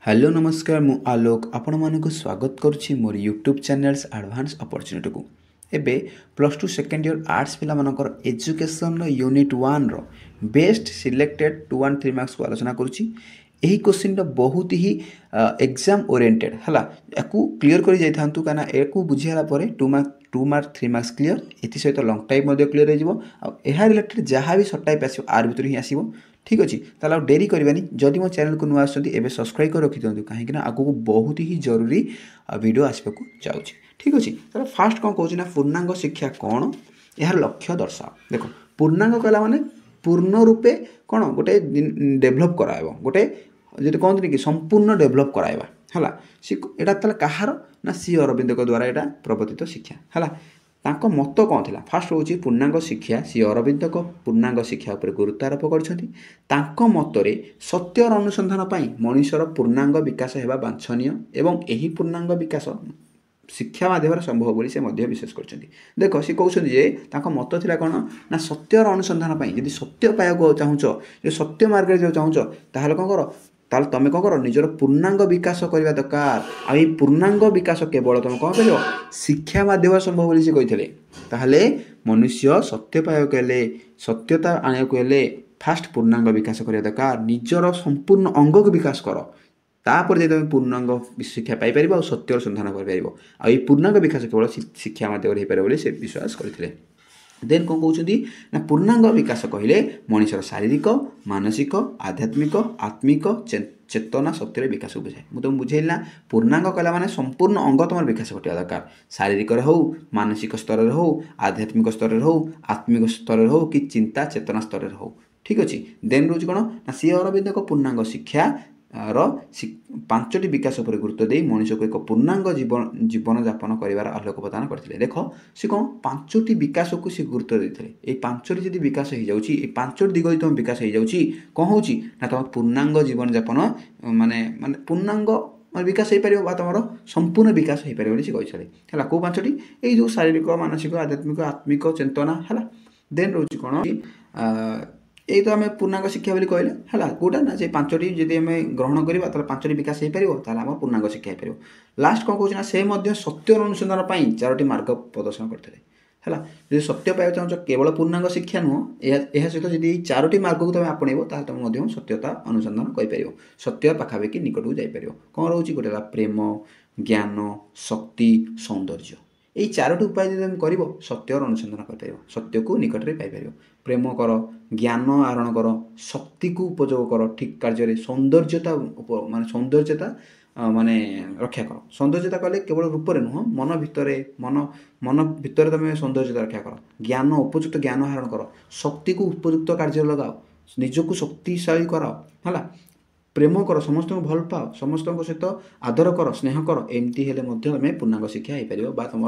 Hello नमस्कार मु आलोक आपण मानक स्वागत करुच्ची मोर यूट्यूब चैनल्स एडवांस अपॉर्चुनिटी को एबे plus two second year arts पिला मानकर एजुकेशन यूनिट 1 रो बेस्ट सिलेक्टेड 2 and 3 मार्क्स को आलोचना करुच्ची। यही क्वेश्चन बहुत ही एग्जाम ओरिएंटेड है याकू क्लीयर कर जाइथांतु काना एकू बुझियाला परे 2 मार्क 3 मार्क्स क्लीयर एथि सहित लॉन्ग टाइप मध्ये क्लीयर हो जिवो आ एहा रिलेटेड जहाँ भी शॉर्ट टाइप आसीबो आर भितर ही आसीबो। ठीक अच्छे ताला डेरी करवानी जदि मो चैनल को नुआ आसछन्ती एबे सब्सक्राइब कर रखि दियंतु काहेकि आगु बहुत ही जरूरी वीडियो आसबाकू जाउछि। ठीक अच्छे ताला फास्ट कौन कहूँ ना पूर्णांग शिक्षा कौन यार लक्ष्य दर्शाओ। देखो पूर्णांग कहला माने पूर्ण रूपे कौन गोटे डेभलप कराइबो गोटे जेते कहते कि संपूर्ण डेभलप कराइबा हला सी एटा तले कहार ना सी अरविंद द्वारा एटा प्रवर्तित शिक्षा हला तांको मत कौन थिला फास्ट होची पूर्णांग शिक्षा सी अरविंद पूर्णांग शिक्षा उपर गुरुत्व आरोप करछन्ती। तांको मतरे सत्यर अनुसंधान पई मनुष्यर पूर्णांग विकास हेबा वांछनीय एवं एही पूर्णांग विकास शिक्षा माध्यम संभव बोली से मध्य विशेष करछन्ती। देखो सी कहउछन्ती जे तांको मत थिला कोन ना सत्यर अनुसंधान पई यदि सत्य पाइବାକୁ चाहूछ जे सत्य मार्ग रे चाहूछ ताहले कोन करो ताल तुम कौन कर निजर पूर्णांग विकास करने दरकार आ पूर्णांग विकास केवल तुम कौन कर शिक्षा माध्यम संभव बोली से कही ताहले मनुष्य सत्य पाइବାକୁ हेले सत्यता आनिବାକୁ हेले फास्ट पूर्णांग विकास करने दरकार निजर संपूर्ण अंग को विकास कर तापर जे तुम पूर्णांग शिक्षा पाइपर और सत्यर सन्धान कर पूर्णांग विकास केवल शिक्षा माध्यम हो पारे से विश्वास करते। देन कौन कहते ना पूर्णांग विकास कहले मनुष्यर शारीरिक मानसिक आध्यात्मिक आत्मिक चेतना शक्तिर विकास को बुझाए। मुझे तुम बुझेला पूर्णांग कहला माने संपूर्ण अंग तुम विकास घटा दरकार शारीरिक हो मानसिक स्तर हो आध्यात्मिक स्तर हो आत्मिक स्तर हो कि चिंता चेतना स्तर हो। ठीक अच्छे देन रोज कौन ना सी अरविंद पूर्णांग शिक्षा पांचटी विकास पर गुरुत्व दे मनुष्य को एक पूर्णांग जीवन जापन कर आलोक प्रदान करते। देख सी कौन पांचटी विकास को सी गुरुत्व देते ये पांचटी जब विकास हो जाऊँगी पांचटी दिग तुम विकास हो जाऊँगी कौन हो तुम पूर्णांग जीवन जापन माने माने पूर्णांग विकास हो पार तुम संपूर्ण विकास हो पारे से कही है कौ पांचटी ये जो शारीरिक मानसिक आध्यात्मिक आत्मिक चेतना है। देन रोज कौन ये तो आम पूर्णांग शिक्षा बोली कहले है कौटा ना से पांचटी जदि आम ग्रहण करवा तो पांचटी विकास हो पार आम पूर्णांग शिक्षा हो पार। लास्ट कौन कहना से सत्य अनुसंधान पर 4टी मार्ग प्रदर्शन करते है जो सत्य पाइबा चाहूँ केवल पूर्णांग शिक्षा नुह यह सहित जब 4टी मार्ग को तुम आपणब तुम सत्यता अनुसंधान कर सत्य पाखापाखि निकट को जापर कौन रोचे गोटे प्रेम ज्ञान शक्ति सौंदर्य यही 4टी उपाय जो तुम कर सत्यर अनुसंधान कर सत्य को निकट में पाइपर प्रेम कर ज्ञान आहरण कर शक्ति को उपयोग कर ठीक कार्य सौंदर्यता माने सौंदर्यता माने रक्षा कर सौंदर्यता कले केवल रूप से नुह मन भितर मन भितर तुम सौंदर्यता रक्षा कर ज्ञान उपयुक्त ज्ञान आहरण कर शक्ति को उपयुक्त कार्य लगाओ निजक शक्तिशाली कराओ है प्रेम कर समस्त को भल पाओ समस्त सहित आदर कर स्नेह कर एमती हेले तुम पूर्णांग शिक्षा हो पार तुम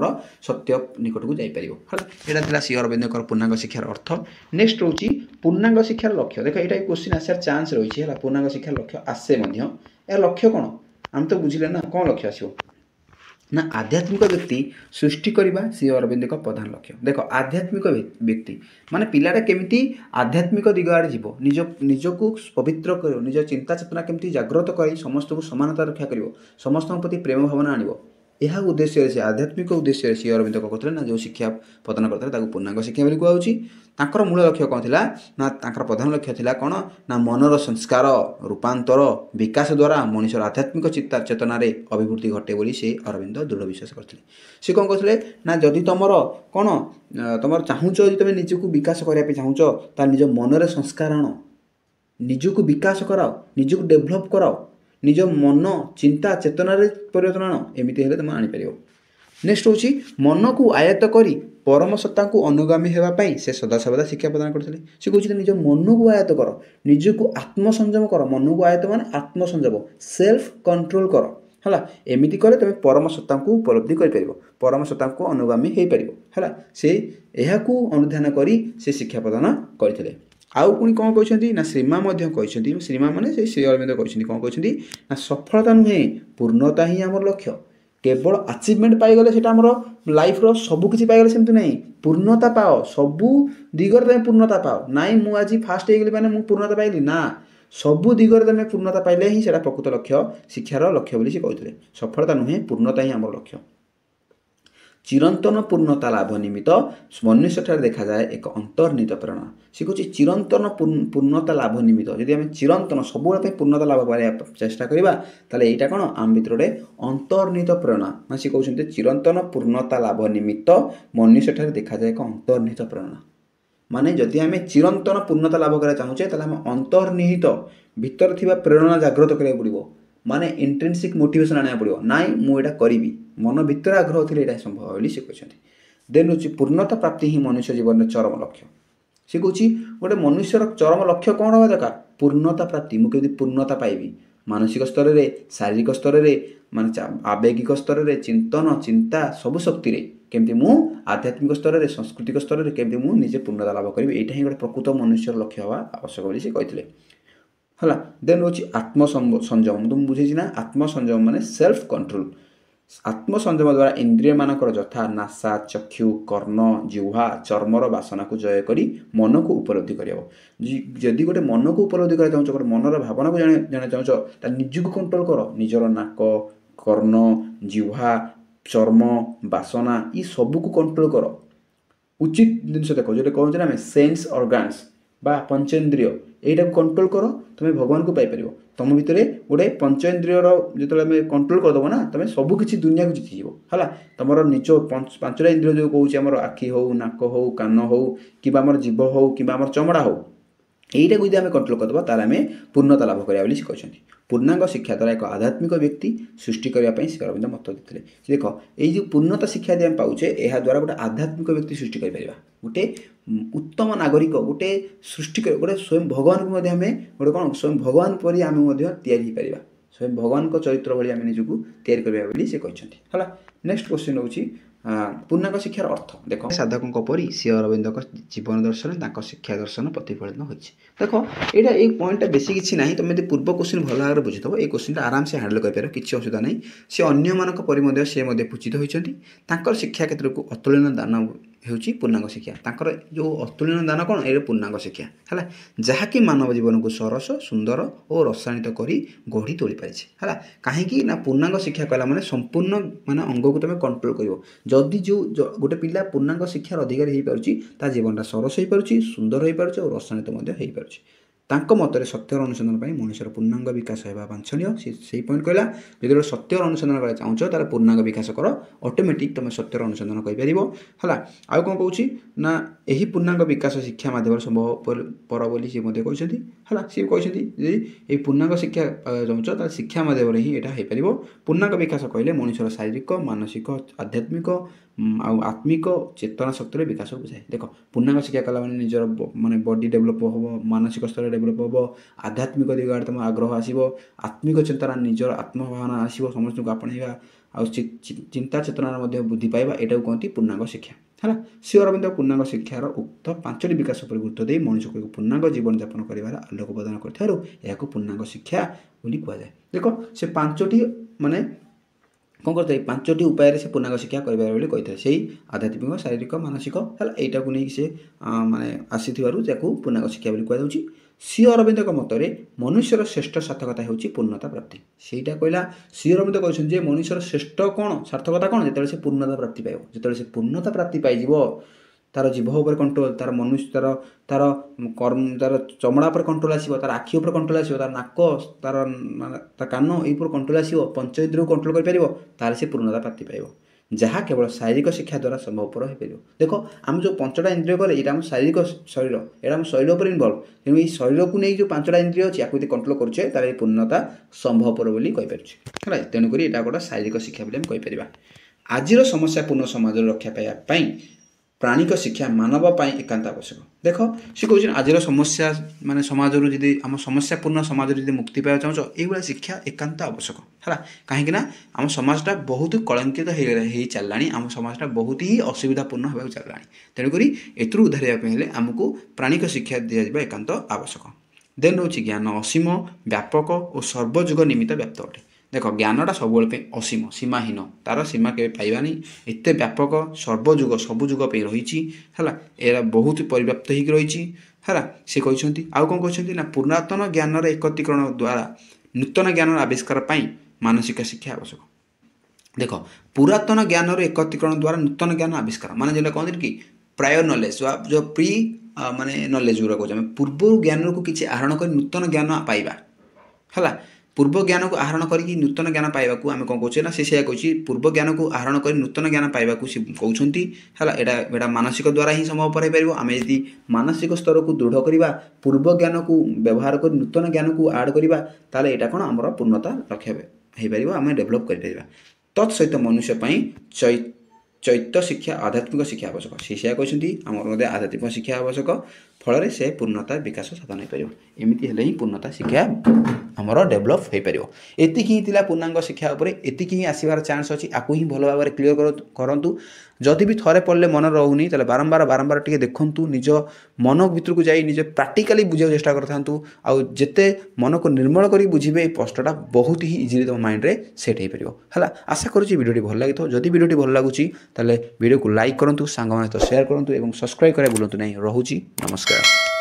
सत्य निकट को जापर है यहाँ सी अरविंद पूर्णांग शिक्षार अर्थ। नेक्स्ट रोची पूर्णांग शिक्षार लक्ष्य। देख यहाँ क्वेश्चन आसार चान्स रही है पूर्णांग शिक्षार लक्ष्य आसे यार लक्ष्य कौन आम तो बुझे ना कौन लक्ष्य आसो ना आध्यात्मिक व्यक्ति सृष्टि करवा सी अरविंद प्रधान लक्ष्य। देख आध्यात्मिक व्यक्ति माने पिलाटा केमिति आध्यात्मिक दिग आड़े जीव निजको पवित्र कर निज चिंता चेतना केमिति जागृत कर समस्त को समानता रक्षा कर समस्त प्रति प्रेम भावना आनिब यह उद्देश्य से आध्यात्मिक उद्देश्य सी अरविंद कहते ना जो शिक्षा प्रदान करते पूर्णांग शिक्षा बोली कहूँ मूल लक्ष्य कौन थिला ना प्रधान लक्ष्य थिला कौन ना मनर संस्कार रूपांतर विकास द्वारा मनुष्यर आध्यात्मिक चिंता चेतन अभिवृद्धि घटे बोली से अरविंद दृढ़ विश्वास करते। सी कौन कहते ना जदि तुम कौन तुम चाहूच तुम निजक विकास करने चाहूच तार निज मनरे संस्कार आण निजक विकास कराओ निजक डेभलप कराओ निज मन चिंता चेतना परिवर्तन आण एमती हेले तुम आनीपर। नेक्स्ट हूँ मन को आयत्त करी परम सत्ता को अनुगामी होगापी से सदासर्वदा शिक्षा प्रदान करते। से कहते निज मन को आयत्त कर निजक आत्मसंयम कर मन को आयत्त माने आत्मसंयम सेल्फ कंट्रोल कर है एमती कले तुम परम सत्ता को उपलब्धि कर परम सत्ता को अनुगामी हो पार है से यह अनुधान करी से शिक्षा प्रदान करते। आउ पुणी कौन कहते ना श्रीमा कहते श्रीमा मैंने श्री अरविंद कहते कौन कहते ना सफलता नुहे पूर्णता ही आम लक्ष्य केवल अचिवमेंट पाइगले से लाइफ रो सबकि पाइगले सेमती ना पूर्णता पाओ सबू दिगरे तुम पूर्णता पाओ नाई मुझे फास्ट हो गली मैंने पूर्णता पाइली ना सबु दिगरे तुम पूर्णता पाइले ही सेटा प्रकृत लक्ष्य शिक्षार लक्ष्य बोली से कहते सफलता नुहे पूर्णता ही आम लक्ष्य चिरंतन पूर्णता लाभ निमित्त मनुष्य देखा जाए एक अंतर्निहित प्रेरणा सी कहूँ चिरंतन पूर्णता लाभ निमित्त जदि आम चिरंतन सब पूर्णता लाभ कर चेष्टा करवा ताले यहाँ कौन आम भर गोटे अंतर्निहित प्रेरणा ना सी कहते चिरंतन पूर्णता लाभ निमित्त मनुष्य देखा जाए एक अंतर्निहित प्रेरणा माने जदि आम चिरंतन पूर्णता लाभ करा चाहूचे ताले आम अंतर्निहित भीतर थिबा प्रेरणा जागृत करा पड़ो माने इंट्रिंसिक मोटिवेशन आना पड़ो नाई मुझे करी मन भीतर आग्रह थे यहाँ संभव बोली से कहते देन हूँ पूर्णता प्राप्ति ही मनुष्य जीवन चरम लक्ष्य सी कहूँ गोटे मनुष्यर चरम लक्ष्य कौन हवा दरकार पूर्णता प्राप्ति मुझे पूर्णता पाइबी मानसिक स्तर में शारीरिक स्तर में माने आवेगिक स्तर में चिंतन चिंता सबु शक्ति केमती मु आध्यात्मिक स्तर में सांस्कृतिक स्तर में केमती मु निजे पूर्णता लाभ करी यहाँ ही गोटे प्रकृत मनुष्यर लक्ष्य हवा आवश्यक बोली से कहते है देन हूँ आत्मसंयम तुम बुझे ना आत्मसंयम माने सेल्फ कंट्रोल आत्मसंयम द्वारा इंद्रिय मानकर यथा नासा चक्षु कर्ण जिह्वा चर्मर बासना को जय करी मन को उपलब्धि करदी गोटे मन को उपलब्धि कर चाहूँ गोटे मनर भावना को जाना चाहूँ निजक कंट्रोल कर निजर नाक कर्ण जिह्वा चर्म बासना ये सबू को कंट्रोल कर उचित जिनस देख जो कहते हैं सेन्स ऑर्गन्स बा पंचेन्द्रिय यहाँ कंट्रोल कर तुम्हें भगवान को पाइपर तुम भितर गोटे पंचेन्द्रियर जो कंट्रोल करदेव ना तुम सबकि दुनिया को जीतीज है तुम निज पांचटा इंद्रिय जो कौन आम आखि हो नाक हो कान हो कि जीव हो कि चमड़ा हो यहीटा को आम कंट्रोल करदेव तार आम पूर्णता लाभ करा कहते पूर्णांग शिक्षा द्वारा एक आध्यात्मिक व्यक्ति सृष्टि करने श्री अरविंद मत देते देख ये पूर्णता शिक्षा यदि आम पाचे यह द्वारा गोटे आध्यात्मिक व्यक्ति सृष्टि कर गोटे उत्तम नागरिक गोटे सृष्टि गोटे स्वयं भगवान को आम गोटे कौन स्वयं भगवान पर आम या स्वयं भगवान को चरित्र भाई आम निजक या से कहते है नेक्स्ट क्वेश्चन हूँ पूर्णांग शिक्षार अर्थ देख साधकों परी श्री अरविंद जीवन दर्शन शिक्षा दर्शन प्रतिफलित होती देख यहाँ ये पॉइंटा बेसी किसी ना तुम यदि पूर्व क्वेश्चन भल भाव बुझीदेव ये क्वेश्चन आराम से हैंडल कर किसी असुविधा नहीं सी अन्य मानक परी सी पूजित होती शिक्षा क्षेत्र को अतुलनीय दान हूँ पूर्णांग शिक्षा तांकर जो अतुलनीय दान कौन ये पूर्णांग शिक्षा है जहाँकि मानव जीवन को सरस सुंदर और रसायनित कर गढ़ी तोली पारिछे है कहीं ना पूर्णांग शिक्षा कहला माने संपूर्ण माने अंग को तुम कंट्रोल कर जदि जो गोटे पिला पूर्णांग शिक्षार अधिकारी हो पार जीवनटा सरस हो पार सुंदर हो पार और रसायनित हो पार तांको मतरे सत्यर अनुसंधान पर मनुष्यर पूर्णांग विकास होगा वांछनीय से पॉइंट कहला जो गोटे सत्यर अनुसंधान करा चाहूँ तार पूर्णांग विकास कर ऑटोमेटिक तुम सत्यर अनुसंधान करें है आउ कौन कहूँ ना यही पूर्णांग विकास शिक्षा माध्यम संभव पर बोली सी कहते है सी कहते ये पूर्णांग शिक्षा चाहूँ तार शिक्षा माध्यम ही यहाँ हो पार पूर्णांग विकास कहले मनुष्यर शारीरिक मानसिक आध्यात्मिक आत्मिक चेतना शक्तिर विकास बुझाए देख पूर्णांग शिक्षा कला मैंने निजर माने बॉडी डेभलप हम मानसिक स्तर डेभलप हम आध्यात्मिक दिग आड़े तुम आग्रह आसो आत्मिक चेतना निजर आत्मभावना आसो समस्त को आपणा आ चिंता चेतना बुद्धि पाइबा यहाँ कहती पूर्णांग शिक्षा है श्री अरविंद पूर्णांग शिक्षार उक्त 5टी विकास पर गुरुत्व दे मनुष्य को पूर्णांग जीवन यापन कर आलोक प्रदान कर पूर्णांग शिक्षा बोली कहुए देख से 5टी माने कौन करते 5टी उपाय से पूर्णांग शिक्षा करें से आध्यात्मिक शारीरिक मानसिक है यहाँ को नहीं से माने आसी पूर्णांग शिक्षा कहुच्छी श्री अरविंद मतरे मनुष्यर श्रेष्ठ सार्थकता हूँ पूर्णता प्राप्ति सेटा कहला श्री अरविंद कहते मनुष्यर श्रेष्ठ कौन सार्थकता कौन जो से पूर्णता प्राप्ति पाइब जो से पूर्णता प्राप्ति पाइब तार जीभ उपर कंट्रोल तार मनुष्य तार तार कर्म तार चमड़ा पर कंट्रोल आसो तार आखि उपर कंट्रोल आसो तार नाक तार कान ये कंट्रोल आसो पंचेन्द्रिय को कंट्रोल कर से पूर्णता प्राप्ति पाइब जहाँ केवल शारीरिक शिक्षा द्वारा संभवपर हो पार देख आम जो 5टा इंद्रिय कले यहाँ आम शारीरिक शरीर यहाँ आम शरीर पर इनवल्व तेणु ये शरीर को नहीं जो 5टा इंद्रिय अच्छी या कंट्रोल करुचे तार पूर्णता संभवपर बोली है तेणुक यहाँ गोटे शारीरिक शिक्षा बोली कहीपर आज समस्यापूर्ण समाज रक्षा पाइबापी प्राणिक शिक्षा मानव एकांत आवश्यक देख सी कहते आज समस्या माने समाज जी आम समस्यापूर्ण समाज जी मुक्ति पाइबा चाहूँ ये शिक्षा एकांत आवश्यक है कहीं आम समाजटा बहुत कलंकित हो चलला आम समाजटा बहुत ही असुविधापूर्ण होगा चलला तेणुक एथुर उद्धार आमको प्राणिक शिक्षा दिजा एकांत आवश्यक देन हूँ ज्ञान असीम व्यापक और सर्वजुग निमित्त व्याप्त अटे देख ज्ञानटा सब असीम सीमाहीन तार सीमा के पाइबानी एत व्यापक सर्वजुग सबु जुग पे रही है बहुत परिव्याप्त हो रही है सी कहते आउ कौन कहते ना पुरातन ज्ञान एकत्रीकरण द्वारा नूतन ज्ञान आविष्कार पाई मानसिक शिक्षा आवश्यक। देख पुरातन ज्ञान एकत्रीकरण द्वारा नूतन ज्ञान आविष्कार माने जो कहते कि प्रायर नॉलेज जो प्री माने नॉलेज गुरा कहे पूर्व ज्ञान को किसी आहरण कर नूतन ज्ञान पाइबा है पूर्व ज्ञान को आहरण कर नूतन ज्ञान पाइबा आम कौन कहे ना से कहे पूर्व ज्ञान को आहरण कर नूतन ज्ञान पाइबा सी कहते है यहाँ मानसिक द्वारा ही संभव हो आम यदि मानसिक स्तर को दृढ़ करवा पूर्व ज्ञान को व्यवहार कर नूतन ज्ञान को आड करवा ताले एटा कौन आमर पूर्णता लक्ष्य हो पार आम डेभलप कर तत्सहित मनुष्य चैत्य शिक्षा आध्यात्मिक शिक्षा आवश्यक सी कहते आमर आध्यात्मिक शिक्षा आवश्यक फल से पूर्णता विकास साधन हो पार एमती ही पूर्णता शिक्षा आमर डेभलप हो पार एति ही पूर्णांग शिक्षा एति ही आसबार चान्स अच्छी आपको ही भल भाव क्लीयर करूँ जदि भी थरे पढ़ले मन रोनी तो बारंबार बारंबार टे देखूँ निज मन भर को जाई निज प्राक्टिकली बुझा चेष्टा करूँ आउ जिते मन को निर्मल कर बुझे प्रश्नटा बहुत ही इजिली तुम माइंड में सेट हो पार है आशा करुँच भिडियोटी भल लगी तो जदि भिडियोटी भल लगुच वीडियो को लाइक करूँ सांग तो शेयर करूँ और सब्सक्राइब करा भूलु ना रोची नमस्कार।